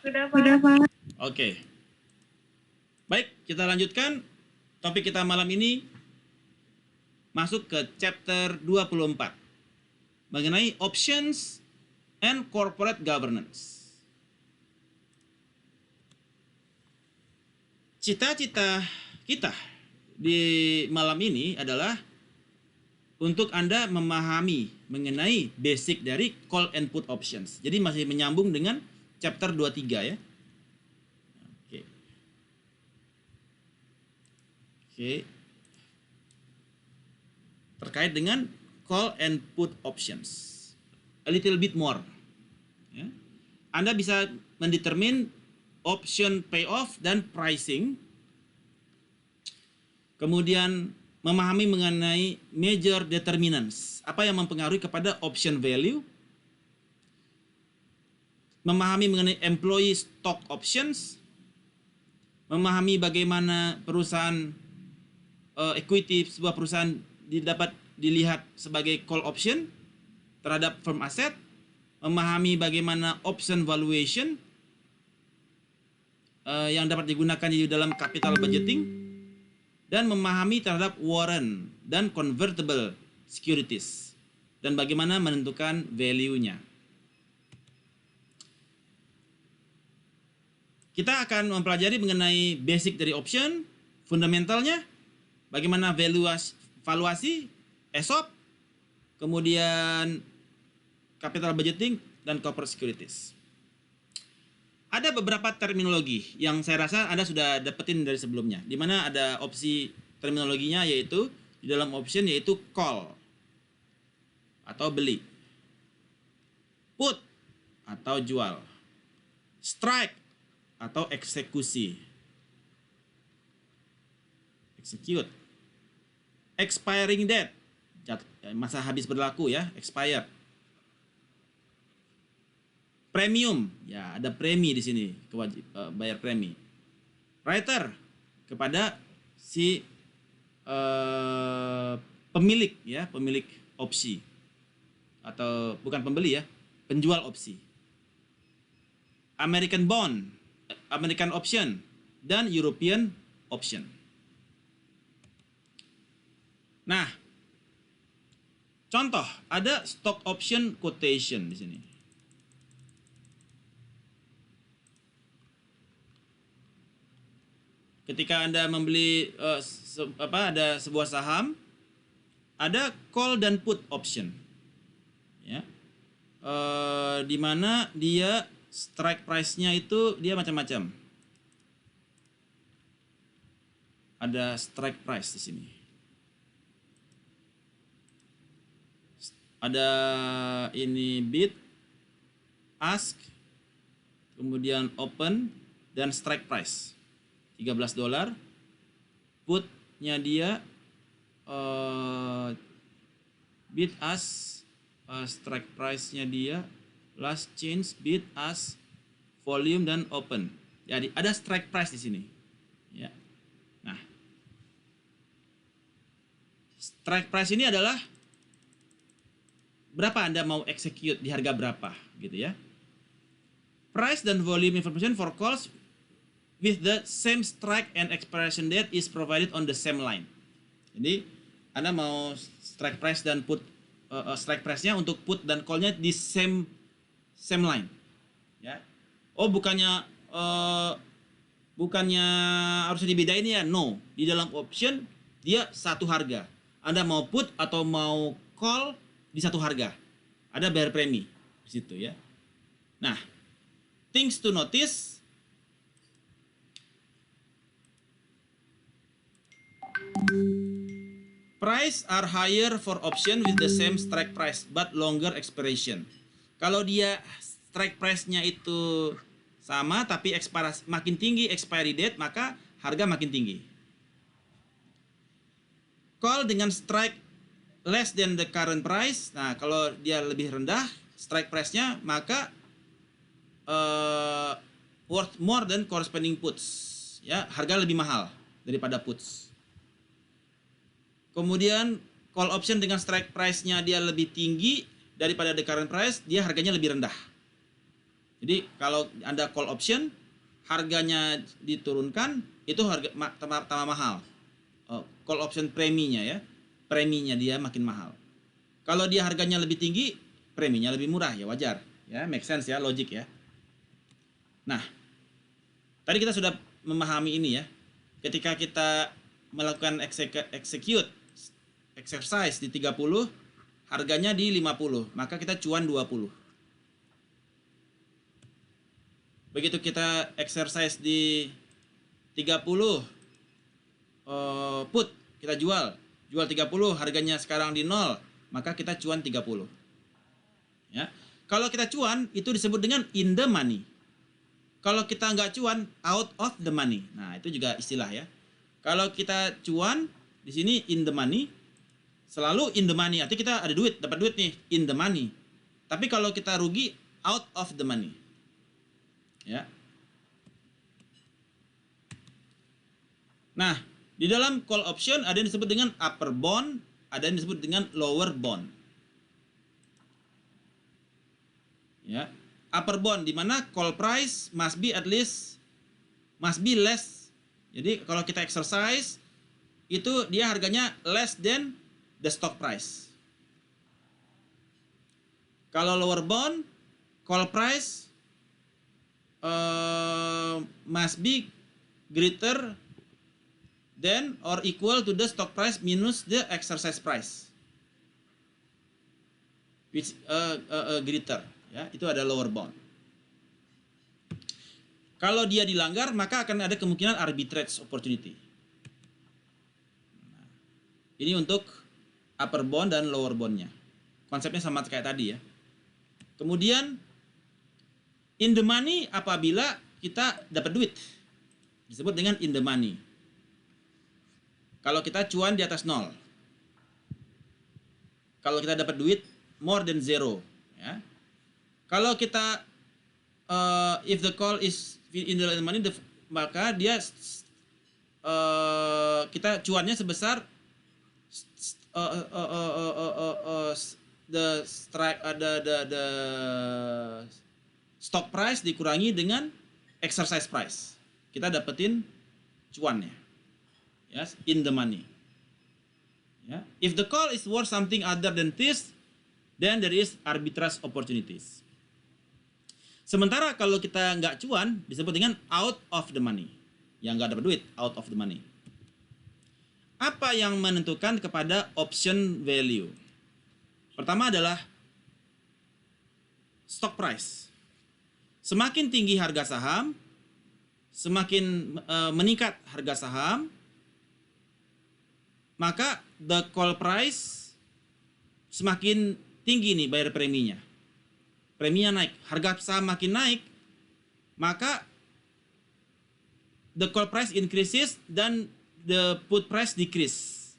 Sudah, Udah, Pak. Pak. Oke. Baik, kita lanjutkan. Topik kita malam ini masuk ke chapter 24 mengenai options and corporate governance. Cita-cita kita di malam ini adalah untuk Anda memahami mengenai basic dari call and put options. Jadi masih menyambung dengan chapter 23 ya. Oke. Oke. Terkait dengan call and put options. A little bit more. Ya. Anda bisa mendetermine option payoff dan pricing. Kemudian memahami mengenai major determinants, apa yang mempengaruhi kepada option value. Memahami mengenai employee stock options. Memahami bagaimana perusahaan equity sebuah perusahaan dapat dilihat sebagai call option terhadap firm asset. Memahami bagaimana option valuation yang dapat digunakan di dalam capital budgeting, dan memahami terhadap warrant dan convertible securities dan bagaimana menentukan value-nya. Kita akan mempelajari mengenai basic dari option, fundamentalnya, bagaimana valuasi, ESOP, kemudian capital budgeting, dan corporate securities. Ada beberapa terminologi yang saya rasa Anda sudah dapetin dari sebelumnya, di mana ada opsi terminologinya, yaitu di dalam option yaitu call atau beli, put atau jual, strike atau eksekusi, execute, expiring date, masa habis berlaku ya, expired. Premium, ya ada premi di sini, bayar premi. Writer, kepada si pemilik ya, pemilik opsi, atau bukan pembeli ya, penjual opsi. American bond, American option, dan European option. Nah, contoh ada stock option quotation di sini. Ketika Anda membeli ada sebuah saham, ada call dan put option, ya, di mana dia strike price-nya itu dia macam-macam. Ada strike price di sini. Ada ini bid, ask, kemudian open, dan strike price. $13, putnya dia bid ask, strike price-nya dia, last change, bid ask, volume, dan open. Jadi ada strike price di sini. Ya. Nah, strike price ini adalah berapa Anda mau execute di harga berapa, gitu ya. Price dan volume information for calls with the same strike and expiration date is provided on the same line. Jadi Anda mau strike price dan put strike price-nya untuk put dan call-nya di same line. Ya. Oh, bukannya harusnya dibedain ya? No. Di dalam option dia satu harga. Anda mau put atau mau call di satu harga. Ada bayar premi di situ ya. Nah, things to notice. Price are higher for option with the same strike price but longer expiration. Kalau dia strike price-nya itu sama tapi makin tinggi expiry date, maka harga makin tinggi. Call dengan strike less than the current price. Nah, kalau dia lebih rendah strike price-nya, maka worth more than corresponding puts. Ya, harga lebih mahal daripada puts. Kemudian call option dengan strike price-nya dia lebih tinggi daripada the current price, dia harganya lebih rendah. Jadi kalau Anda call option, harganya diturunkan, itu harga tambah mahal. Call option preminya ya, preminya dia makin mahal. Kalau dia harganya lebih tinggi, preminya lebih murah, ya wajar, ya make sense ya, logik ya. Nah, tadi kita sudah memahami ini ya. Ketika kita melakukan execute exercise di 30, harganya di 50, maka kita cuan 20. Begitu kita exercise di 30, put, kita jual 30, harganya sekarang di 0, maka kita cuan 30. Ya. Kalau kita cuan, itu disebut dengan in the money. Kalau kita nggak cuan, out of the money. Nah, itu juga istilah ya. Kalau kita cuan, di sini in the money, selalu in the money. Artinya kita ada duit, dapat duit nih, in the money. Tapi kalau kita rugi, out of the money. Ya. Nah, di dalam call option ada yang disebut dengan upper bound, ada yang disebut dengan lower bound. Ya. Upper bound di mana call price must be less. Jadi kalau kita exercise itu dia harganya less than the stock price. Kalau lower bound, call price must be greater than or equal to the stock price minus the exercise price, which greater. Ya, itu ada lower bound. Kalau dia dilanggar, maka akan ada kemungkinan arbitrage opportunity. Nah, ini untuk upper bound dan lower boundnya. Konsepnya sama kayak tadi ya. Kemudian in the money apabila kita dapat duit, disebut dengan in the money. Kalau kita cuan di atas 0. Kalau kita dapat duit more than 0, ya. Kalau kita if the call is in the money, maka dia kita cuannya sebesar the stock price dikurangi dengan exercise price. Kita dapetin cuannya. Yes, in the money. Yeah. If the call is worth something other than this, then there is arbitrage opportunities. Sementara kalau kita nggak cuan, disebut dengan out of the money. Yang nggak dapat duit, out of the money. Apa yang menentukan kepada option value? Pertama adalah stock price. Semakin tinggi harga saham, semakin meningkat harga saham, maka the call price semakin tinggi nih bayar preminya. Preminya naik, harga saham makin naik, maka the call price increases dan the put price decrease.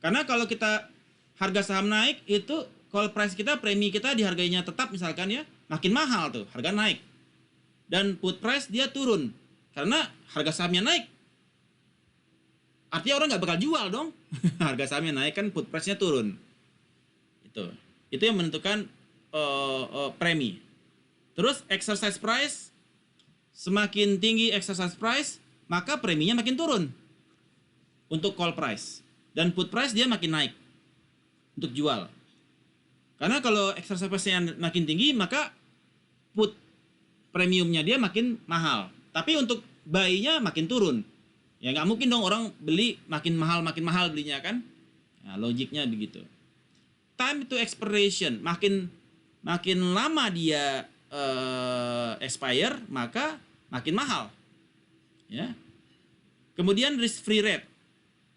Karena kalau kita harga saham naik, itu call price kita, premi kita dihargainya tetap misalkan ya, makin mahal tuh, harga naik. Dan put price dia turun, karena harga sahamnya naik. Artinya orang nggak bakal jual dong. Harga sahamnya naik kan put price-nya turun. Itu yang menentukan premi. Terus exercise price, semakin tinggi exercise price, maka preminya makin turun untuk call price. Dan put price dia makin naik untuk jual. Karena kalau exercise price-nya makin tinggi, maka put premiumnya dia makin mahal. Tapi untuk buy-nya makin turun. Ya nggak mungkin dong orang beli makin mahal belinya kan. Nah, logiknya begitu. Time to expiration, makin lama dia expire, maka makin mahal. Ya. Kemudian risk free rate.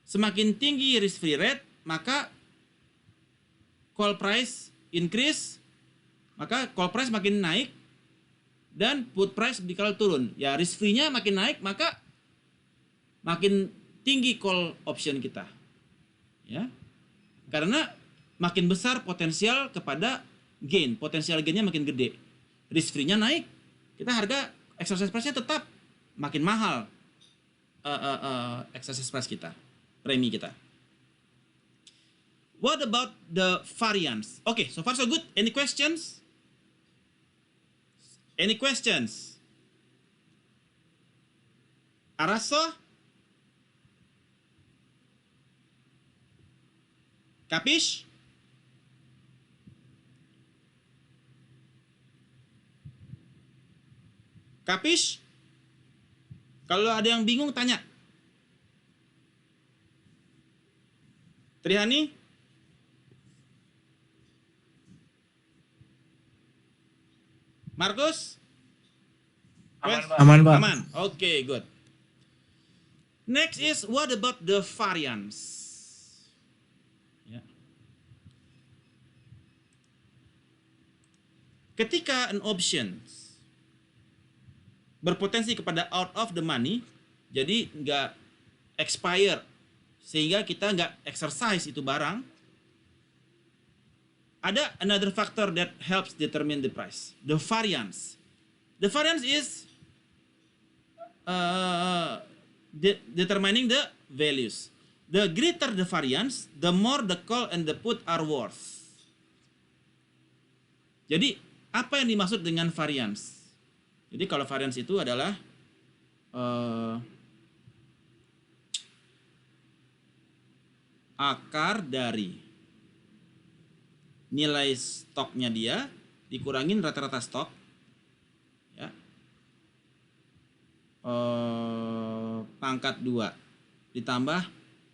Semakin tinggi risk free rate, maka call price increase, maka call price makin naik dan put price bakal turun. Ya, risk free-nya makin naik, maka makin tinggi call option kita. Ya. Karena makin besar potensial kepada gain, potensial gainnya makin gede. Risk free-nya naik, kita harga exercise price-nya tetap makin mahal. Exercise price kita, premi kita. What about the variance? Okay, so far so good. Any questions? Any questions? Arasso? Capish? Capish? Kalau ada yang bingung tanya. Trihani? Markus? Aman, Pak. Aman, Pak. Aman. Okay, good. Next is what about the variance? Ya. Ketika an option berpotensi kepada out of the money, jadi nggak expire, sehingga kita nggak exercise itu barang, ada another factor that helps determine the price, the variance. The variance is determining the values. The greater the variance, the more the call and the put are worth. Jadi, apa yang dimaksud dengan variance? Jadi, kalau variance itu adalah akar dari nilai stoknya dia dikurangin rata-rata stok, ya, pangkat 2 ditambah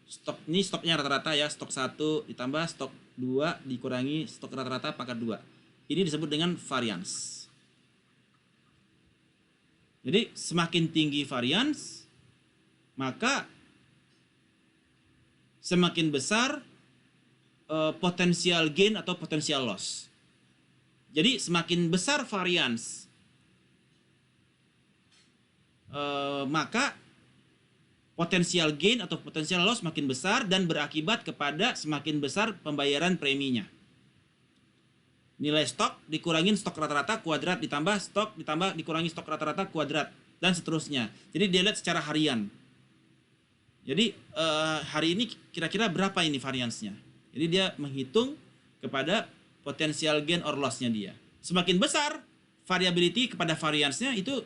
stok, ini stoknya rata-rata ya, stok 1 ditambah stok 2 dikurangi stok rata-rata pangkat 2. Ini disebut dengan variance. Jadi semakin tinggi variance, maka semakin besar potensial gain atau potensial loss. Jadi semakin besar variance, maka potensial gain atau potensial loss makin besar dan berakibat kepada semakin besar pembayaran preminya. Nilai stok dikurangin stok rata-rata kuadrat ditambah stok ditambah dikurangi stok rata-rata kuadrat dan seterusnya. Jadi dia lihat secara harian. Jadi hari ini kira-kira berapa ini variance-nya. Jadi dia menghitung kepada potensial gain or loss-nya dia. Semakin besar variability kepada variance-nya, itu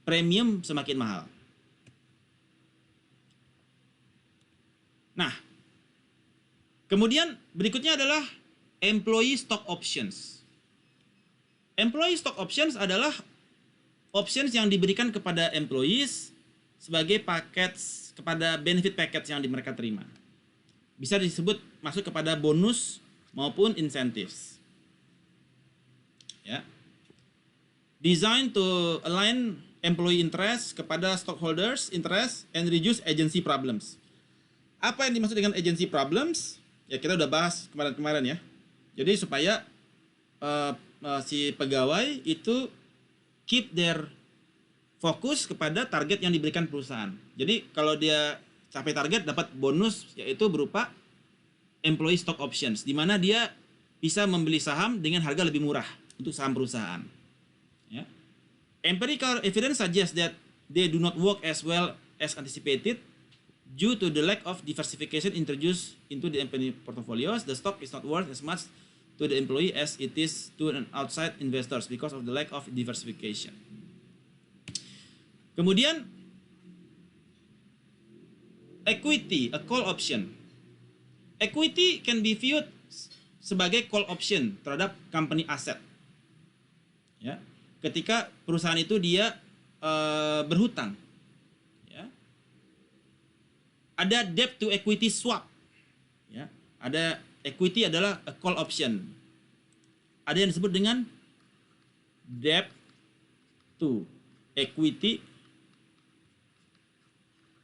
premium semakin mahal. Nah, kemudian berikutnya adalah employee stock options. Employee stock options adalah options yang diberikan kepada employees sebagai paket, kepada benefit package yang mereka terima. Bisa disebut masuk kepada bonus maupun incentives. Ya. Designed to align employee interest kepada stockholders interest and reduce agency problems. Apa yang dimaksud dengan agency problems? Ya, kita udah bahas kemarin-kemarin ya. Jadi supaya si pegawai itu keep their fokus kepada target yang diberikan perusahaan. Jadi kalau dia capai target dapat bonus, yaitu berupa employee stock options, di mana dia bisa membeli saham dengan harga lebih murah untuk saham perusahaan. Ya. Empirical evidence suggests that they do not work as well as anticipated due to the lack of diversification introduced into the employee portfolios. The stock is not worth as much to the employee as it is to an outside investors because of the lack of diversification. Kemudian equity, a call option. Equity can be viewed sebagai call option terhadap company asset. Ya, ketika perusahaan itu dia berhutang, ya, ada debt to equity swap. Ya, ada equity adalah a call option. Ada yang disebut dengan debt to equity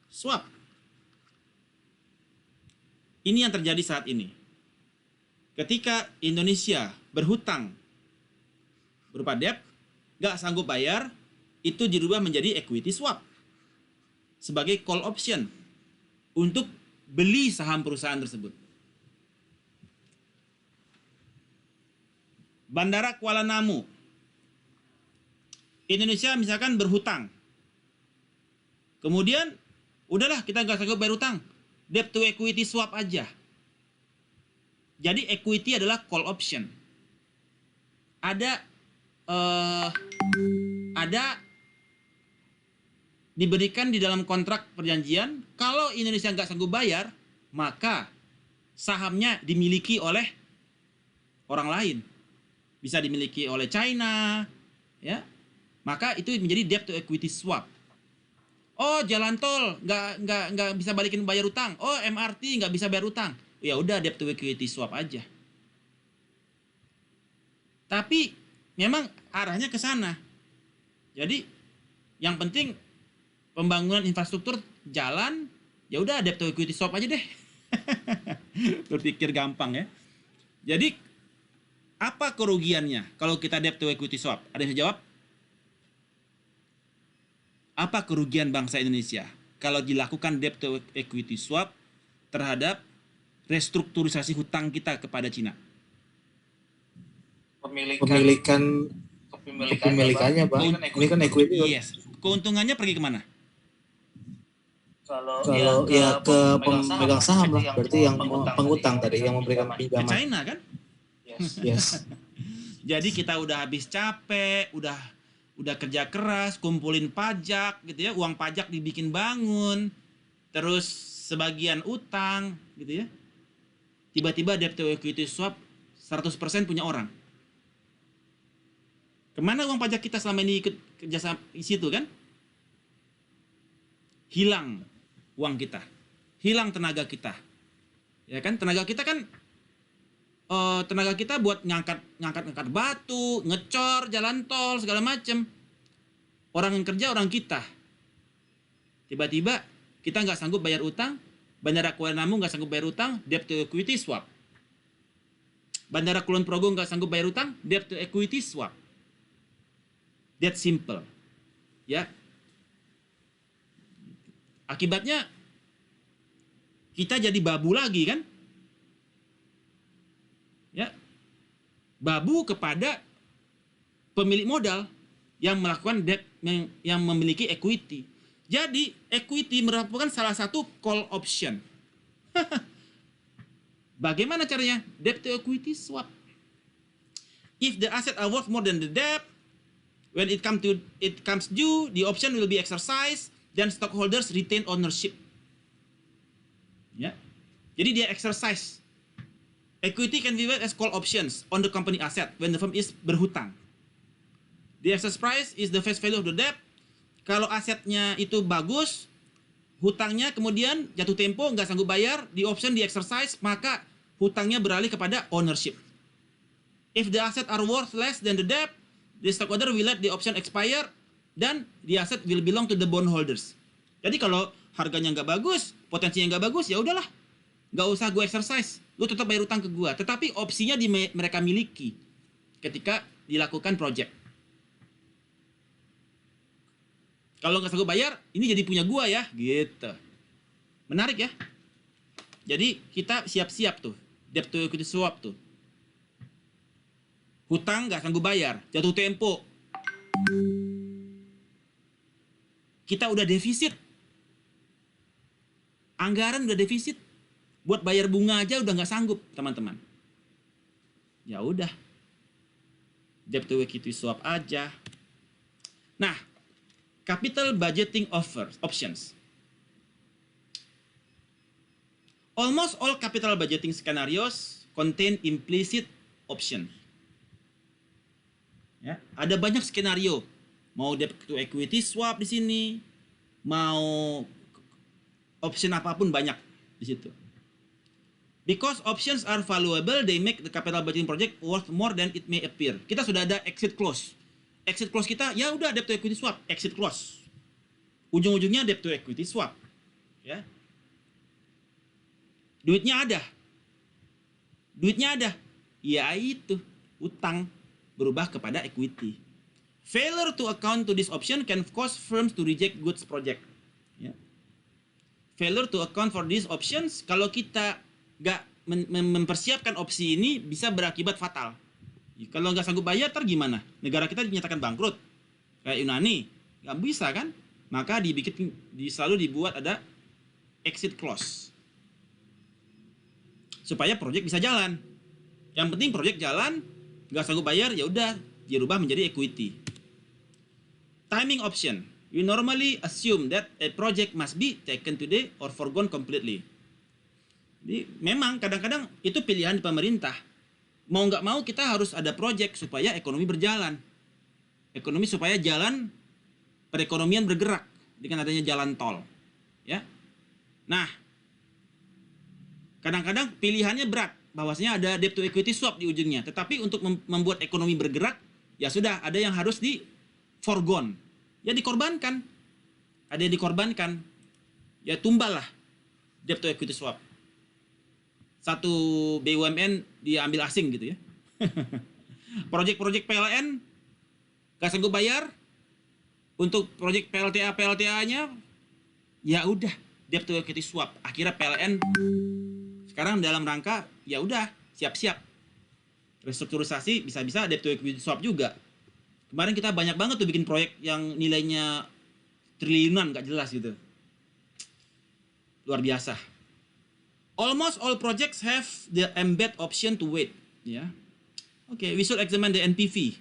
swap. Ini yang terjadi saat ini. Ketika Indonesia berhutang berupa debt, nggak sanggup bayar, itu dirubah menjadi equity swap sebagai call option untuk beli saham perusahaan tersebut. Bandara Kuala Namu, Indonesia misalkan berhutang, kemudian udahlah kita nggak sanggup bayar hutang, debt to equity swap aja. Jadi equity adalah call option. Ada eh, ada diberikan di dalam kontrak perjanjian, kalau Indonesia nggak sanggup bayar, maka sahamnya dimiliki oleh orang lain. Bisa dimiliki oleh China, ya. Maka itu menjadi debt to equity swap. Oh, jalan tol nggak bisa balikin bayar utang. Oh, MRT nggak bisa bayar utang. Ya udah, debt to equity swap aja. Tapi memang arahnya ke sana. Jadi yang penting pembangunan infrastruktur jalan, ya udah debt to equity swap aja deh. Berpikir gampang ya. Jadi apa kerugiannya kalau kita debt to equity swap? Ada yang bisa jawab? Apa kerugian bangsa Indonesia kalau dilakukan debt to equity swap terhadap restrukturisasi hutang kita kepada Cina? Kepemilikannya, Bang. Ini kan equity. Yes. Keuntungannya pergi kemana? Kalau ya ke pemegang saham lah, berarti yang pengutang tadi, yang memberikan Ke pinjaman. China kan? Yes. Jadi kita udah habis capek, udah kerja keras, kumpulin pajak gitu ya, uang pajak dibikin bangun, terus sebagian utang gitu ya. Tiba-tiba debt to equity swap 100% punya orang. Kemana uang pajak kita selama ini ikut kerja di situ kan? Hilang uang kita, hilang tenaga kita, ya kan? Tenaga kita buat ngangkat batu, ngecor jalan tol segala macem. Orang yang kerja orang kita. Tiba-tiba kita nggak sanggup bayar utang, Bandara Kuala Namu nggak sanggup bayar utang, debt to equity swap. Bandara Kulon Progo nggak sanggup bayar utang, debt to equity swap. That simple, ya. Akibatnya kita jadi babu lagi kan? Ya, babu kepada pemilik modal yang melakukan debt, yang memiliki equity. Jadi equity merupakan salah satu call option. Bagaimana caranya? Debt to equity swap. If the asset are worth more than the debt, when it comes due, the option will be exercised, then stockholders retain ownership. Ya, jadi dia exercise. Equity can be as call options on the company asset when the firm is berhutang. The exercise price is the face value of the debt. Kalau asetnya itu bagus, hutangnya kemudian jatuh tempo, nggak sanggup bayar, di option di exercise, maka hutangnya beralih kepada ownership. If the asset are worth less than the debt, the stockholder will let the option expire, dan the asset will belong to the bondholders. Jadi kalau harganya nggak bagus, potensinya nggak bagus, ya udahlah, nggak usah gue exercise, lu tetap bayar utang ke gue. Tetapi opsinya mereka miliki ketika dilakukan project. Kalau nggak sanggup bayar, ini jadi punya gue ya, gitu. Menarik ya. Jadi kita siap-siap tuh, debt to equity swap tuh. Hutang nggak sanggup bayar, jatuh tempo. Kita udah defisit. Anggaran udah defisit. Buat bayar bunga aja udah nggak sanggup, teman-teman. Ya udah. Debt to equity swap aja. Nah, capital budgeting options. Almost all capital budgeting scenarios contain implicit option. Ya, ada banyak skenario. Mau debt to equity swap di sini, mau option apapun banyak di situ. Because options are valuable, they make the capital budgeting project worth more than it may appear. Kita sudah ada exit clause. Exit clause kita, ya udah debt to equity swap, exit clause. Ujung-ujungnya debt to equity swap. Ya. Duitnya ada. Ya itu, utang berubah kepada equity. Failure to account to this option can cause firms to reject goods project. Ya. Failure to account for these options, kalau kita nggak mempersiapkan opsi ini, bisa berakibat fatal. Kalau nggak sanggup bayar, ntar gimana? Negara kita dinyatakan bangkrut. Kayak Yunani, nggak bisa kan? Maka selalu dibuat ada exit clause. Supaya proyek bisa jalan. Yang penting proyek jalan, nggak sanggup bayar, ya udah dirubah menjadi equity. Timing option. We normally assume that a project must be taken today or forgone completely. Jadi memang kadang-kadang itu pilihan pemerintah. Mau nggak mau kita harus ada project supaya ekonomi berjalan. Ekonomi supaya jalan, perekonomian bergerak dengan adanya jalan tol. Ya. Nah, kadang-kadang pilihannya berat. Bahwasanya ada debt to equity swap di ujungnya. Tetapi untuk membuat ekonomi bergerak, ya sudah ada yang harus di forgone. Ya dikorbankan. Ada yang dikorbankan. Ya tumbal lah debt to equity swap. Satu BUMN diambil asing gitu ya. Proyek-proyek PLN gak sanggup bayar. Untuk proyek PLTA-nya ya udah debt to equity swap. Akhirnya PLN sekarang dalam rangka ya udah siap-siap restrukturisasi, bisa-bisa debt to equity swap juga. Kemarin kita banyak banget tuh bikin proyek yang nilainya triliunan gak jelas gitu. Luar biasa. Almost all projects have the embed option to wait. Ya, Oke, we should examine the NPV.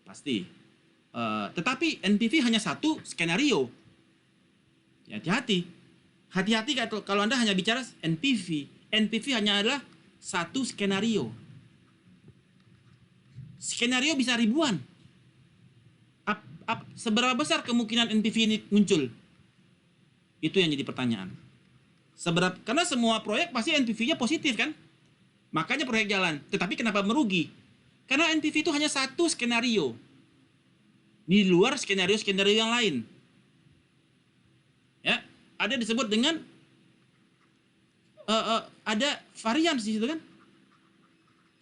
Pasti. Tetapi NPV hanya satu skenario. Ya, hati-hati. Hati-hati kalau Anda hanya bicara NPV. NPV hanya adalah satu skenario. Skenario bisa ribuan. Seberapa besar kemungkinan NPV ini muncul? Itu yang jadi pertanyaan. Karena semua proyek pasti NPV-nya positif kan? Makanya proyek jalan. Tetapi kenapa merugi? Karena NPV itu hanya satu skenario. Di luar skenario-skenario yang lain. Ya, ada disebut dengan ada varians di situ kan?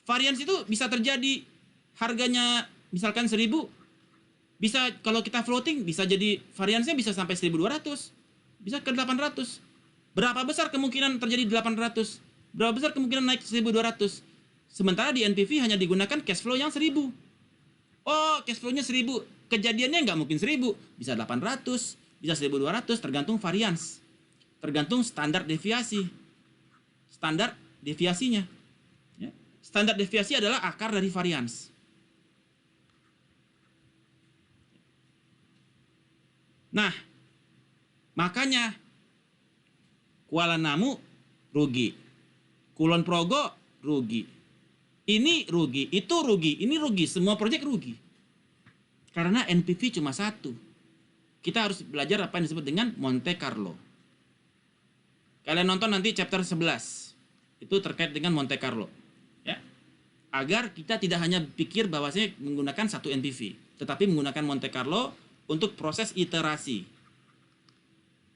Varians itu bisa terjadi harganya misalkan 1.000, bisa kalau kita floating bisa jadi variansnya bisa sampai 1.200, bisa ke 800. Berapa besar kemungkinan terjadi 800? Berapa besar kemungkinan naik 1.200? Sementara di NPV hanya digunakan cash flow yang 1.000. Oh, cash flow-nya 1.000. Kejadiannya nggak mungkin 1.000. Bisa 800, bisa 1.200, tergantung varians. Tergantung standar deviasi. Standar deviasinya. Ya. Standar deviasi adalah akar dari varians. Nah, makanya Kuala Namu rugi, Kulon Progo rugi, ini rugi, itu rugi, ini rugi, semua proyek rugi. Karena NPV cuma satu. Kita harus belajar apa yang disebut dengan Monte Carlo. Kalian nonton nanti chapter 11. Itu terkait dengan Monte Carlo. Ya. Agar kita tidak hanya pikir bahwasanya menggunakan satu NPV, tetapi menggunakan Monte Carlo untuk proses iterasi.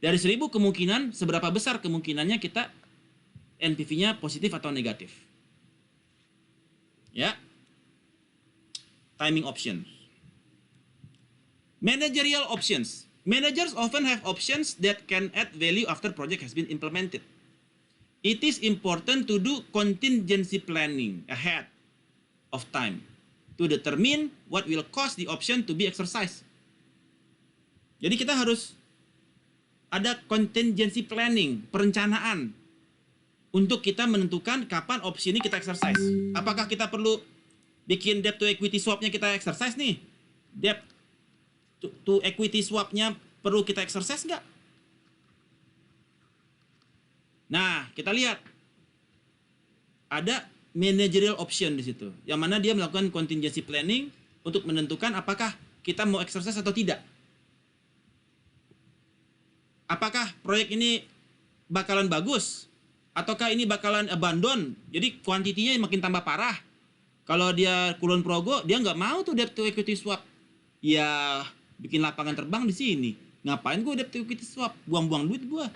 Dari 1.000 kemungkinan, seberapa besar kemungkinannya kita NPV-nya positif atau negatif. Ya. Timing option. Managerial options. Managers often have options that can add value after project has been implemented. It is important to do contingency planning ahead of time to determine what will cause the option to be exercised. Jadi kita harus ada contingency planning, perencanaan untuk kita menentukan kapan opsi ini kita exercise. Apakah kita perlu bikin debt to equity swap-nya kita exercise nih? Debt to equity swap-nya perlu kita exercise nggak? Nah, kita lihat ada managerial option di situ, yang mana dia melakukan contingency planning untuk menentukan apakah kita mau exercise atau tidak. Apakah proyek ini bakalan bagus? Ataukah ini bakalan abandon? Jadi kuantitinya makin tambah parah. Kalau dia Kulon Progo, dia nggak mau tuh debt to equity swap. Ya, bikin lapangan terbang di sini. Ngapain gue debt to equity swap? Buang-buang duit gue.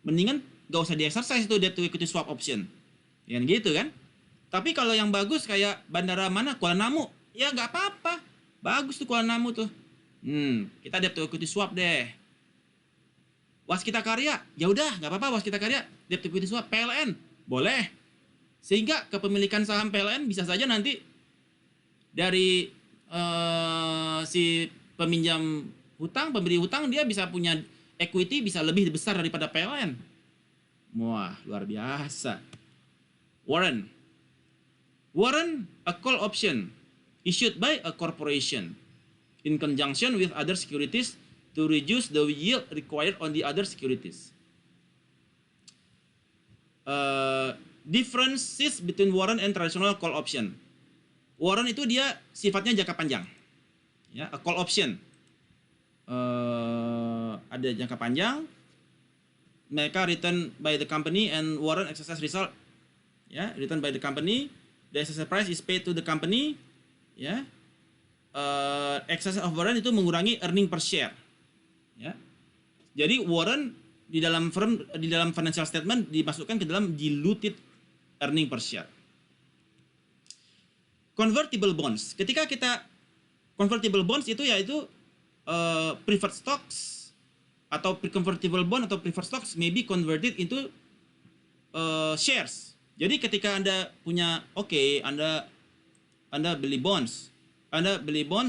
Mendingan nggak usah di-exercise tuh debt to equity swap option. Ya gitu kan? Tapi kalau yang bagus kayak bandara mana? Kuala Namu. Ya nggak apa-apa. Bagus tuh Kuala Namu tuh. Kita debt to equity swap deh. Waskita Karya, ya udah nggak apa-apa Waskita Karya, debt to equity swap. PLN, boleh. Sehingga kepemilikan saham PLN bisa saja nanti dari si peminjam hutang, pemberi hutang, dia bisa punya equity bisa lebih besar daripada PLN. Wah, luar biasa. Warrant, a call option. issued by a corporation in conjunction with other securities to reduce the yield required on the other securities. Differences between warrant and traditional call option. Warrant itu dia sifatnya jangka panjang, ya. A call option ada jangka panjang, mereka written by the company, and warrant exercise result, ya, written by the company, the exercise price is paid to the company, ya. Exercise of warrant itu mengurangi earning per share, ya. Jadi warrant di dalam financial statement dimasukkan ke dalam diluted earning per share. Convertible bonds. Ketika kita convertible bonds itu yaitu preferred stocks atau convertible bond atau preferred stocks may be converted into shares. Jadi ketika Anda punya Anda beli bonds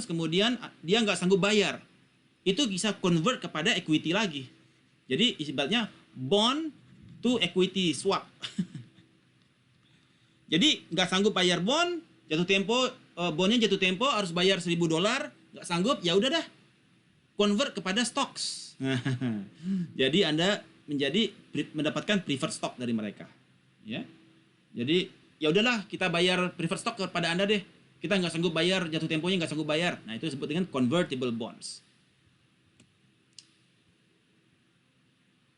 kemudian dia nggak sanggup bayar, itu bisa convert kepada equity lagi. Jadi ibaratnya bond to equity swap. Jadi nggak sanggup bayar bond, jatuh tempo, bondnya jatuh tempo harus bayar $1.000, nggak sanggup, ya udah dah convert kepada stocks. Jadi Anda mendapatkan preferred stock dari mereka, ya. Jadi ya udahlah kita bayar preferred stock kepada Anda deh. Kita nggak sanggup bayar, jatuh temponya nggak sanggup bayar. Nah itu disebut dengan convertible bonds.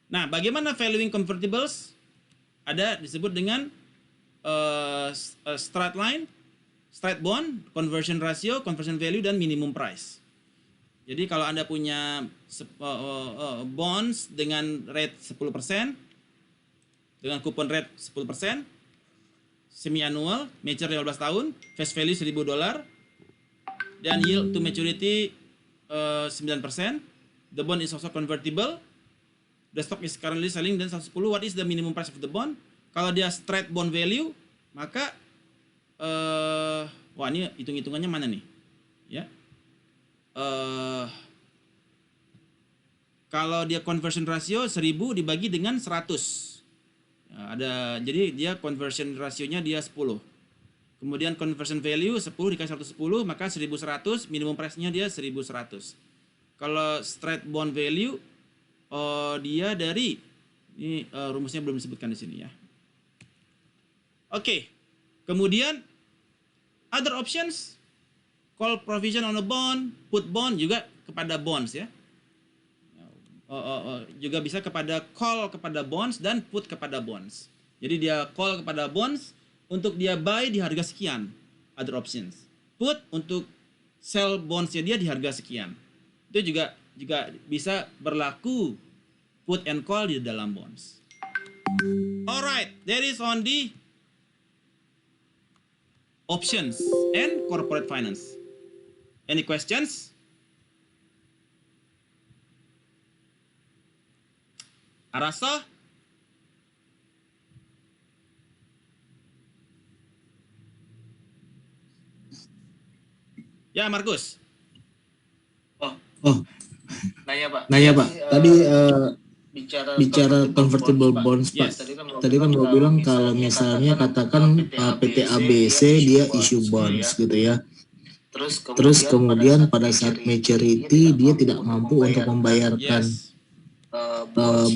Nah bagaimana valuing convertibles? Ada disebut dengan straight line, straight bond, conversion ratio, conversion value, dan minimum price. Jadi kalau Anda punya bonds dengan rate 10%, dengan kupon rate 10%, semi-annual, mature 15 tahun, face value $1.000, dan yield to maturity 9%, the bond is also convertible, the stock is currently selling, dan 110, what is the minimum price of the bond? Kalau dia straight bond value, maka wah ini hitung-hitungannya mana nih? Ya. Kalau dia conversion ratio 1000 dibagi dengan 100. Ya, jadi dia conversion rasionya dia 10. Kemudian conversion value 10 dikali 110, maka 1100, minimum price-nya dia 1100. Kalau straight bond value dia dari ini rumusnya belum disebutkan di sini ya. Oke. Kemudian other options, call provision on a bond, put bond juga kepada bonds ya. Juga bisa kepada call kepada bonds dan put kepada bonds. Jadi dia call kepada bonds untuk dia buy di harga sekian, other options. Put untuk sell bondsnya dia di harga sekian. Itu juga bisa berlaku put and call di dalam bonds. Alright, that is on the options and corporate finance. Any questions? Arasa? Ya, Markus. Nanya Pak. Tadi bicara convertible bonds Pak. Yes. Tadi kan mau bilang kalau misalnya katakan PT ABC dia issue bonds gitu ya. Terus kemudian pada saat maturity dia tidak mampu untuk membayarkan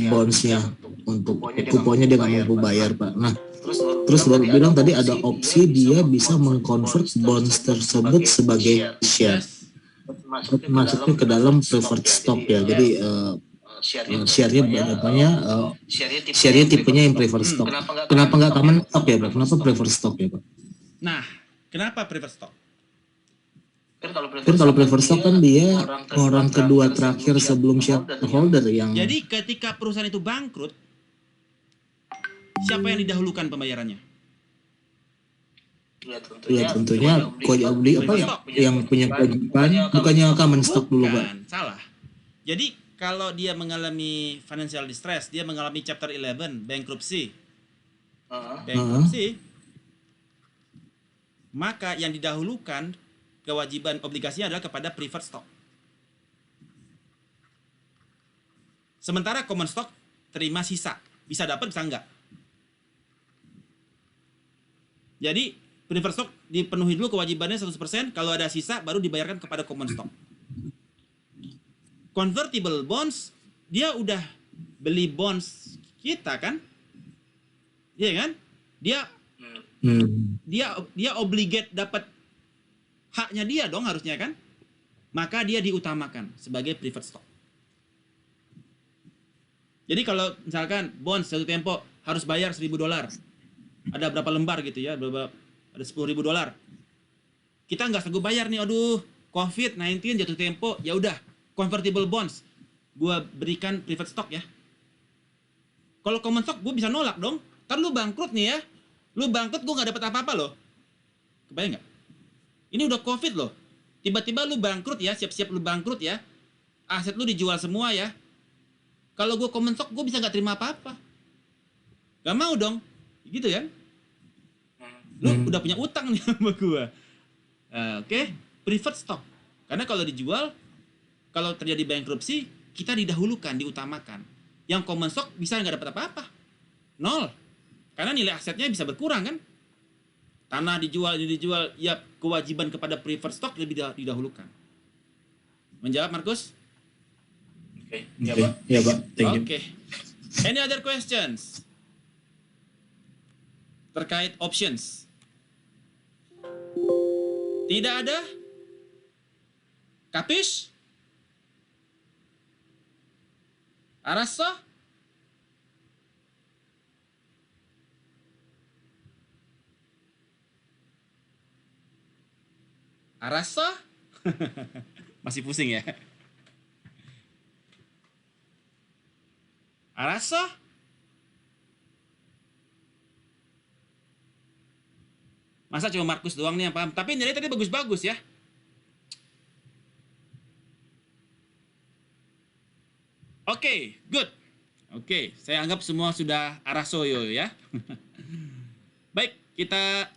bondsnya, untuk kuponnya dia nggak mampu bayar Pak. Nah terus baru bilang tadi ada opsi dia bisa mengkonvert bonds tersebut sebagai share. Masuknya ke dalam preferred stock ya. Jadi share-nya share-nya tipenya yang preferred stock. Kenapa nggak common stock ya Pak? Kenapa preferred stock ya Pak? Nah, kenapa preferred stock? Kan kalau preferred stock kan dia orang kedua terakhir sebelum shareholder yang. Jadi ketika perusahaan itu bangkrut, siapa yang didahulukan pembayarannya? Ya tentunya yang punya kewajiban, bukannya common stock dulu Pak. Salah. Jadi kalau dia mengalami financial distress, dia mengalami chapter 11, bankruptcy. Maka yang didahulukan kewajiban obligasinya adalah kepada preferred stock. Sementara common stock terima sisa, bisa dapat bisa enggak. Jadi preferred stock dipenuhi dulu kewajibannya 100%, kalau ada sisa baru dibayarkan kepada common stock. Convertible bonds, dia udah beli bonds kita kan? Iya kan? Dia obligate dapat haknya dia dong harusnya kan? Maka dia diutamakan sebagai preferred stock. Jadi kalau misalkan bonds jatuh tempo harus bayar $1.000, ada berapa lembar gitu ya, ada $10.000. Kita nggak sanggup bayar nih, aduh, COVID-19 jatuh tempo, ya udah, convertible bonds, gua berikan preferred stock ya. Kalau common stock, gue bisa nolak dong. Ntar lu bangkrut nih ya, lu bangkrut gue nggak dapat apa-apa loh. Kebayang nggak? Ini udah COVID loh. Tiba-tiba lu bangkrut ya, siap-siap lu bangkrut ya, aset lu dijual semua ya. Kalau gue common stock, gue bisa nggak terima apa-apa. Gak mau dong, gitu kan? Lu udah punya utang nih sama gue. Oke, preferred stock. Karena kalau dijual, kalau terjadi bankrupsi, kita didahulukan, diutamakan. Yang common stock bisa nggak dapat apa-apa. 0. Karena nilai asetnya bisa berkurang kan? Tanah dijual, ya kewajiban kepada preferred stock lebih didahulukan. Menjawab, Markus? Oke, ya Pak. Thank you. Oke. Any other questions? Terkait options? Tidak ada? Kapis? Arasa? Arasa? Masih pusing ya? Arasa? Masa cuma Markus doang nih yang paham? Tapi nilai tadi bagus-bagus ya. Oke, good. Oke, saya anggap semua sudah arasoyo ya. Baik, kita